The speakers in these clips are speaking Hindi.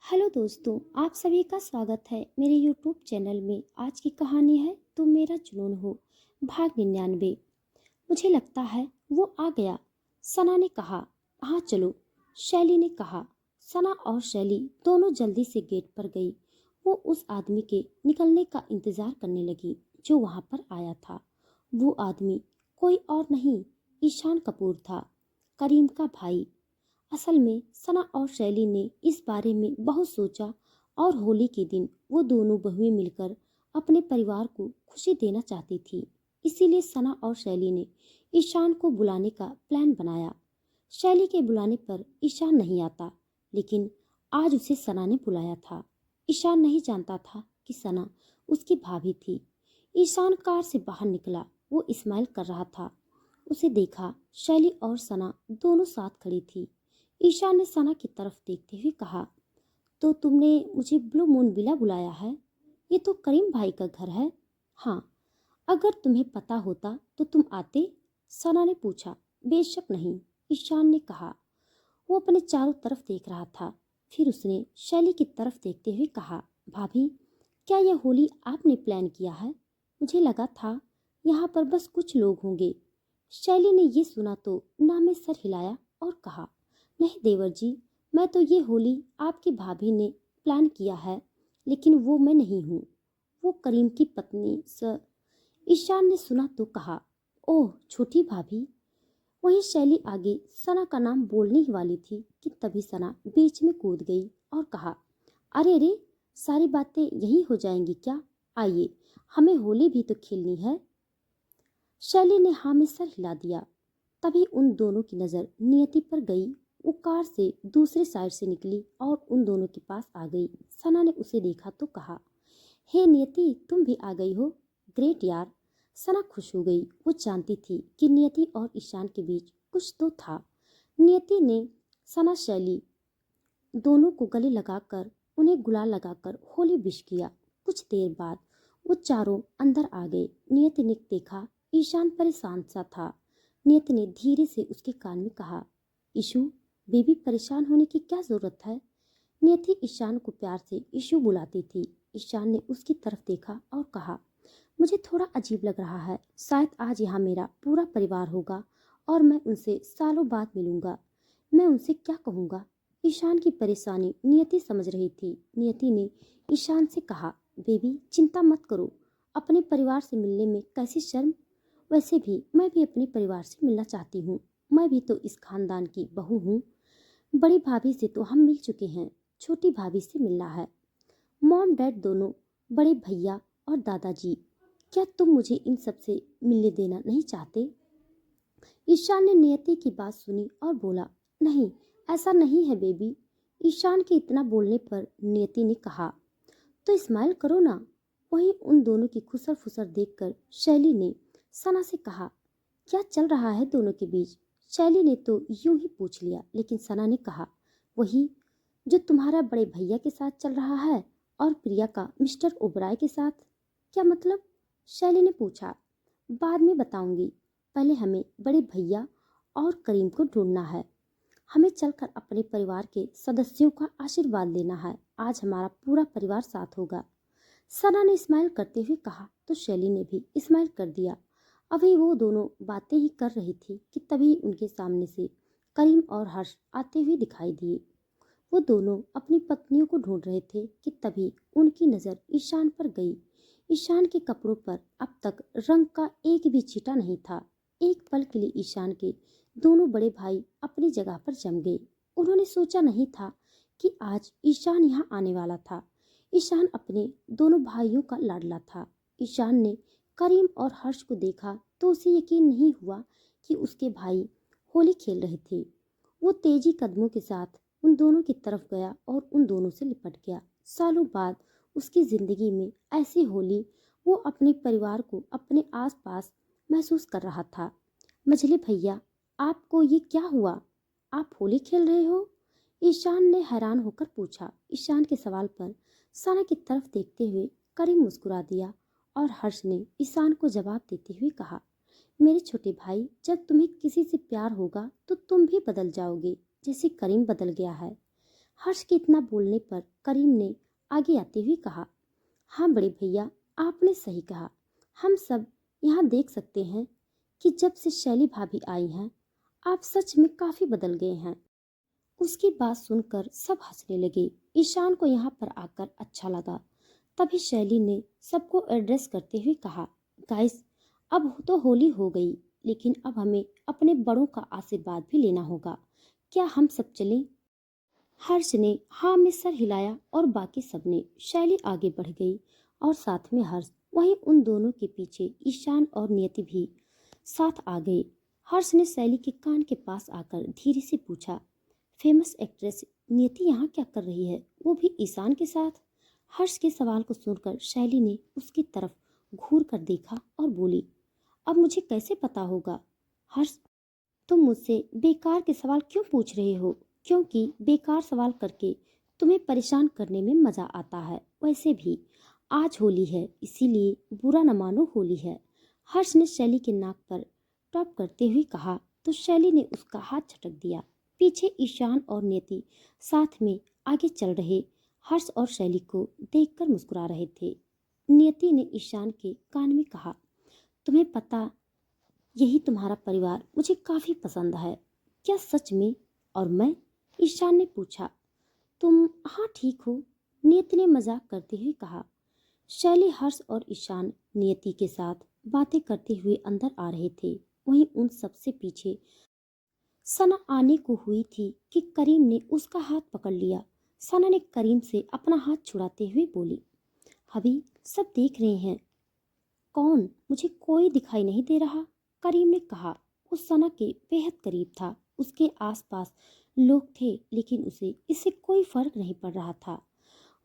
हेलो दोस्तों, आप सभी का स्वागत है मेरे यूट्यूब चैनल में। आज की कहानी है तुम मेरा जुनून हो, भाग 99। मुझे लगता है वो आ गया, सना ने कहा। हाँ चलो, शैली ने कहा। सना और शैली दोनों जल्दी से गेट पर गई। वो उस आदमी के निकलने का इंतजार करने लगी जो वहां पर आया था। वो आदमी कोई और नहीं, ईशान कपूर था, करीम का भाई। असल में सना और शैली ने इस बारे में बहुत सोचा और होली के दिन वो दोनों बहुएं मिलकर अपने परिवार को खुशी देना चाहती थी। इसीलिए सना और शैली ने ईशान को बुलाने का प्लान बनाया। शैली के बुलाने पर ईशान नहीं आता, लेकिन आज उसे सना ने बुलाया था। ईशान नहीं जानता था कि सना उसकी भाभी थी। ईशान कार से बाहर निकला। वो स्माइल कर रहा था। उसे देखा, शैली और सना दोनों साथ खड़ी थी। ईशान ने सना की तरफ देखते हुए कहा, तो तुमने मुझे ब्लू मून विला बुलाया है? ये तो करीम भाई का घर है। हाँ, अगर तुम्हें पता होता तो तुम आते? सना ने पूछा। बेशक नहीं, ईशान ने कहा। वो अपने चारों तरफ देख रहा था। फिर उसने शैली की तरफ देखते हुए कहा, भाभी, क्या यह होली आपने प्लान किया है? मुझे लगा था यहाँ पर बस कुछ लोग होंगे। शैली ने ये सुना तो ना में सर हिलाया और कहा, नहीं देवर जी, मैं तो ये होली आपकी भाभी ने प्लान किया है, लेकिन वो मैं नहीं हूँ। वो करीम की पत्नी स ईशान ने सुना तो कहा, ओह छोटी भाभी। वहीं शैली आगे सना का नाम बोलने ही वाली थी कि तभी सना बीच में कूद गई और कहा, अरे अरे, सारी बातें यही हो जाएंगी क्या? आइए, हमें होली भी तो खेलनी है। शैली ने हाँ में सर हिला दिया। तभी उन दोनों की नज़र नियति पर गई। वो कार से दूसरे साइड से निकली और उन दोनों के पास आ गई। सना ने उसे देखा तो कहा, हे नियति, तुम भी आ गई हो। ग्रेट यार। सना खुश हो गई। वो जानती थी कि नियति और ईशान के बीच कुछ तो था। नियति ने सना शैली दोनों को गले लगाकर उन्हें गुलाल लगाकर होली विश किया। कुछ देर बाद वो चारों अंदर आ गए। नियति ने देखा ईशान परेशान सा था। नियति ने धीरे से उसके कान में कहा, ईशु, बेबी परेशान होने की क्या जरूरत है? नियति ईशान को प्यार से ईशु बुलाती थी। ईशान ने उसकी तरफ देखा और कहा, मुझे थोड़ा अजीब लग रहा है। शायद आज यहाँ मेरा पूरा परिवार होगा और मैं उनसे सालों बाद मिलूंगा। मैं उनसे क्या कहूँगा? ईशान की परेशानी नियति समझ रही थी। नियति ने ईशान से कहा, बेबी चिंता मत करो, अपने परिवार से मिलने में कैसी शर्म। वैसे भी मैं भी अपने परिवार से मिलना चाहती हूँ। मैं भी तो इस खानदान की बहू हूँ। बड़ी भाभी से तो हम मिल चुके हैं, छोटी भाभी से मिलना है। मॉम डैड दोनों, बड़े भैया और दादाजी, क्या तुम मुझे इन सब से मिलने देना नहीं चाहते? ईशान ने नियति की बात सुनी और बोला, नहीं, ऐसा नहीं है बेबी। ईशान के इतना बोलने पर नियति ने कहा, तो स्माइल करो ना। वहीं उन दोनों की खुसर फुसर देखकर शैली ने सना से कहा, क्या चल रहा है दोनों के बीच? शैली ने तो यूं ही पूछ लिया, लेकिन सना ने कहा, वही जो तुम्हारा बड़े भैया के साथ चल रहा है और प्रिया का मिस्टर ओबराय के साथ। क्या मतलब? शैली ने पूछा। बाद में बताऊंगी, पहले हमें बड़े भैया और करीम को ढूंढना है। हमें चलकर अपने परिवार के सदस्यों का आशीर्वाद लेना है। आज हमारा पूरा परिवार साथ होगा। सना ने स्माइल करते हुए कहा तो शैली ने भी स्माइल कर दिया। अभी वो दोनों बातें ही कर रही थी कि तभी उनके सामने से करीम और हर्ष आते हुए दिखाई दिए। वो दोनों अपनी पत्नियों को ढूंढ रहे थे कि तभी उनकी नज़र ईशान पर गई। ईशान के कपड़ों पर अब तक रंग का एक भी छींटा नहीं था। एक पल के लिए ईशान के दोनों बड़े भाई अपनी जगह पर जम गए। उन्होंने सोचा नहीं था कि आज ईशान यहाँ आने वाला था। ईशान अपने दोनों भाइयों का लाडला था। ईशान ने करीम और हर्ष को देखा तो उसे यकीन नहीं हुआ कि उसके भाई होली खेल रहे थे। वो तेजी कदमों के साथ उन दोनों की तरफ गया और उन दोनों से लिपट गया। सालों बाद उसकी जिंदगी में ऐसी होली वो अपने परिवार को अपने आसपास महसूस कर रहा था। मझले भैया, आपको ये क्या हुआ? आप होली खेल रहे हो? ईशान ने हैरान होकर पूछा। ईशान के सवाल पर सना की तरफ देखते हुए करीम मुस्कुरा दिया और हर्ष ने ईशान को जवाब देते हुए कहा, मेरे छोटे भाई, जब तुम्हें किसी से प्यार होगा तो तुम भी बदल जाओगे, जैसे करीम बदल गया है। हर्ष के इतना बोलने पर करीम ने आगे आते हुए कहा, हाँ बड़े भैया, आपने सही कहा। हम सब यहाँ देख सकते हैं कि जब से शैली भाभी आई हैं, आप सच में काफी बदल गए हैं। उसकी बात सुनकर सब हंसने लगे। ईशान को यहाँ पर आकर अच्छा लगा। तभी शैली ने सबको एड्रेस करते हुए कहा, गाइस, अब तो होली हो गई, लेकिन अब हमें अपने बड़ों का आशीर्वाद भी लेना होगा। क्या हम सब चलें? हर्ष ने हाँ में सर हिलाया और बाकी सबने। शैली आगे बढ़ गई और साथ में हर्ष। वहीं उन दोनों के पीछे ईशान और नियति भी साथ आ गए। हर्ष ने शैली के कान के पास आकर धीरे से पूछा, फेमस एक्ट्रेस नियति यहाँ क्या कर रही है, वो भी ईशान के साथ? हर्ष के सवाल को सुनकर शैली ने उसकी तरफ घूर कर देखा और बोली, अब मुझे कैसे पता होगा? हर्ष, तुम मुझसे बेकार के सवाल क्यों पूछ रहे हो? क्योंकि बेकार सवाल करके तुम्हें परेशान करने में मजा आता है। वैसे भी आज होली है, इसीलिए बुरा न मानो, होली है। हर्ष ने शैली के नाक पर टॉप करते हुए कहा तो शैली ने उसका हाथ झटक दिया। पीछे ईशान और नियति साथ में आगे चल रहे हर्ष और शैली को देखकर मुस्कुरा रहे थे। नियति ने ईशान के कान में कहा, तुम्हें पता, यही तुम्हारा परिवार मुझे काफी पसंद है। क्या सच में? और मैं? ईशान ने पूछा। तुम हाँ ठीक हो, नियति ने मजाक करते हुए कहा। शैली, हर्ष और ईशान नियति के साथ बातें करते हुए अंदर आ रहे थे। वहीं उन सबसे पीछे सना आने को हुई थी कि करीम ने उसका हाथ पकड़ लिया। सना ने करीम से अपना हाथ छुड़ाते हुए बोली, अभी सब देख रहे हैं। कौन? मुझे कोई दिखाई नहीं दे रहा, करीम ने कहा। वो सना के बेहद करीब था। उसके आसपास लोग थे, लेकिन उसे इससे कोई फर्क नहीं पड़ रहा था।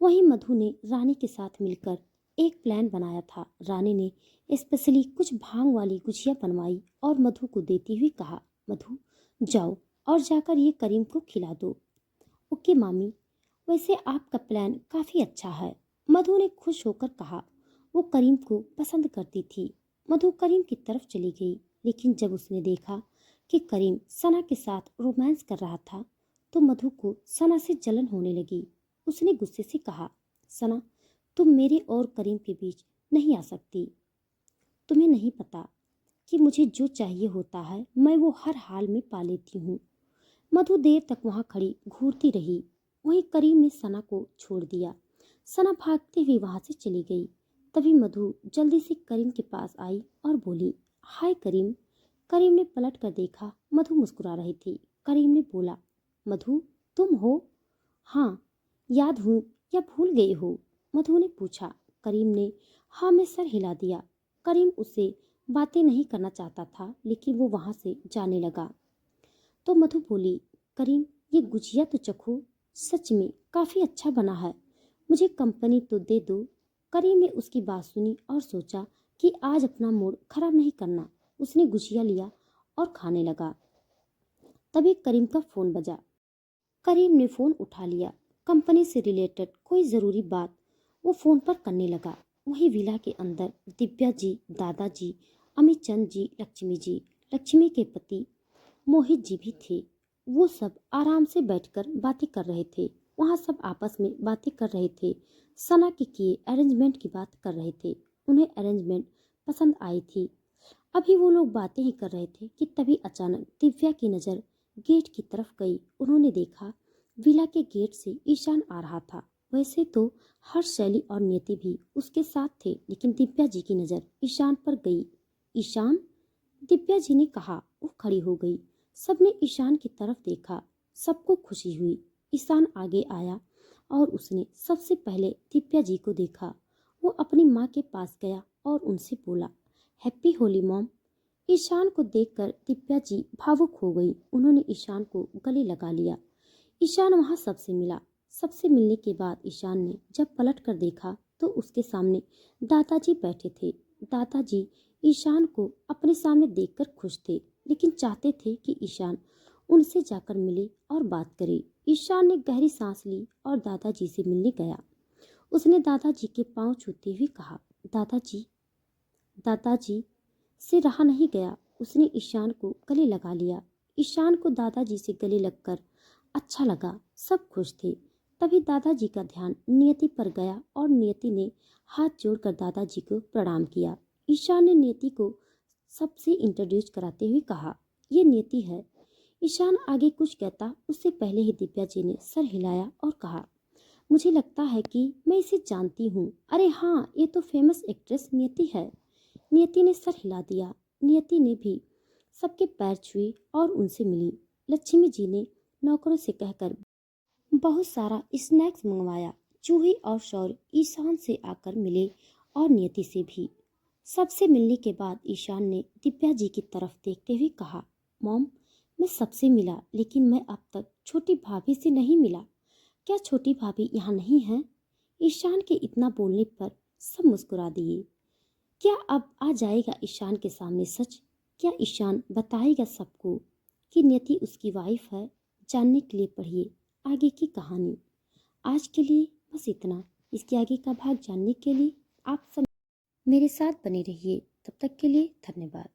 वहीं मधु ने रानी के साथ मिलकर एक प्लान बनाया था। रानी ने स्पेशली कुछ भांग वाली गुजिया बनवाई और मधु को देती हुई कहा, मधु जाओ और जाकर ये करीम को खिला दो। ओके मामी, वैसे आपका प्लान काफी अच्छा है, मधु ने खुश होकर कहा। वो करीम को पसंद करती थी। मधु करीम की तरफ चली गई, लेकिन जब उसने देखा कि करीम सना के साथ रोमांस कर रहा था तो मधु को सना से जलन होने लगी। उसने गुस्से से कहा, सना, तुम मेरे और करीम के बीच नहीं आ सकती। तुम्हें नहीं पता कि मुझे जो चाहिए होता है मैं वो हर हाल में पा लेती हूँ। मधु देर तक वहां खड़ी घूरती रही। वहीं करीम ने सना को छोड़ दिया। सना भागती हुई वहां से चली गई। तभी मधु जल्दी से करीम के पास आई और बोली, हाय करीम। करीम ने पलट कर देखा। मधु मुस्कुरा रही थी। करीम ने बोला, मधु तुम हो? हाँ, याद हूँ या भूल गए हो? मधु ने पूछा। करीम ने हाँ में सर हिला दिया। करीम उससे बातें नहीं करना चाहता था, लेकिन वो वहां से जाने लगा तो मधु बोली, करीम ये गुजिया तो चखो, सच में काफी अच्छा बना है, मुझे कंपनी तो दे दो। करीम ने उसकी बात सुनी और सोचा कि आज अपना मूड खराब नहीं करना। उसने गुजिया लिया और खाने लगा। तभी करीम का फोन बजा। करीम ने फोन उठा लिया। कंपनी से रिलेटेड कोई जरूरी बात वो फोन पर करने लगा। वहीं विला के अंदर दिव्या जी, दादाजी, अमित चंद जी, लक्ष्मी के पति मोहित जी भी थे। वो सब आराम से बैठकर बातें कर रहे थे। वहाँ सब आपस में बातें कर रहे थे। सना के किए अरेंजमेंट की बात कर रहे थे। उन्हें अरेंजमेंट पसंद आई थी। अभी वो लोग बातें ही कर रहे थे कि तभी अचानक दिव्या की नज़र गेट की तरफ गई। उन्होंने देखा विला के गेट से ईशान आ रहा था। वैसे तो हर शैली और नियति भी उसके साथ थे, लेकिन दिव्या जी की नज़र ईशान पर गई। ईशान, दिव्या जी ने कहा। वो खड़ी हो गई। सबने ईशान की तरफ देखा। सबको खुशी हुई। ईशान आगे आया और उसने सबसे पहले दिव्या जी को देखा। वो अपनी माँ के पास गया और उनसे बोला, हैप्पी होली मॉम। ईशान को देखकर दिव्या जी भावुक हो गई। उन्होंने ईशान को गले लगा लिया। ईशान वहां सबसे मिला। सबसे मिलने के बाद ईशान ने जब पलट कर देखा तो उसके सामने दादाजी बैठे थे। दादाजी ईशान को अपने सामने देखकर खुश थे, लेकिन चाहते थे कि ईशान उनसे जाकर मिले और बात करे। ईशान ने गहरी सांस ली और दादाजी से मिलने गया। उसने दादाजी के पांव छूते हुए कहा, दादाजी। दादाजी से रहा नहीं गया। उसने ईशान को गले लगा लिया। ईशान को दादाजी से गले लगकर अच्छा लगा। सब खुश थे। तभी दादाजी का ध्यान नियति पर गया और नियति ने हाथ जोड़कर दादाजी को प्रणाम किया। ईशान ने नियति को सबसे इंट्रोड्यूस कराते हुए कहा, ये नियति है। ईशान आगे कुछ कहता उससे पहले ही दिव्या जी ने सर हिलाया और कहा, मुझे लगता है कि मैं इसे जानती हूँ। अरे हाँ, ये तो फेमस एक्ट्रेस नियति है। नियति ने सर हिला दिया। नियति ने भी सबके पैर छुए और उनसे मिली। लक्ष्मी जी ने नौकरों से कहकर बहुत सारा स्नैक्स मंगवाया। चूही और शौर्य ईशान से आकर मिले और नियति से भी। सबसे मिलने के बाद ईशान ने दिव्या जी की तरफ देखते हुए कहा, मॉम, मैं सबसे मिला लेकिन मैं अब तक छोटी भाभी से नहीं मिला। क्या छोटी भाभी यहाँ नहीं है? ईशान के इतना बोलने पर सब मुस्कुरा दिए। क्या अब आ जाएगा ईशान के सामने सच? क्या ईशान बताएगा सबको कि नियति उसकी वाइफ है? जानने के लिए पढ़िए आगे की कहानी। आज के लिए बस इतना। इसके आगे का भाग जानने के लिए आप सब मेरे साथ बने रहिए। तब तक के लिए धन्यवाद।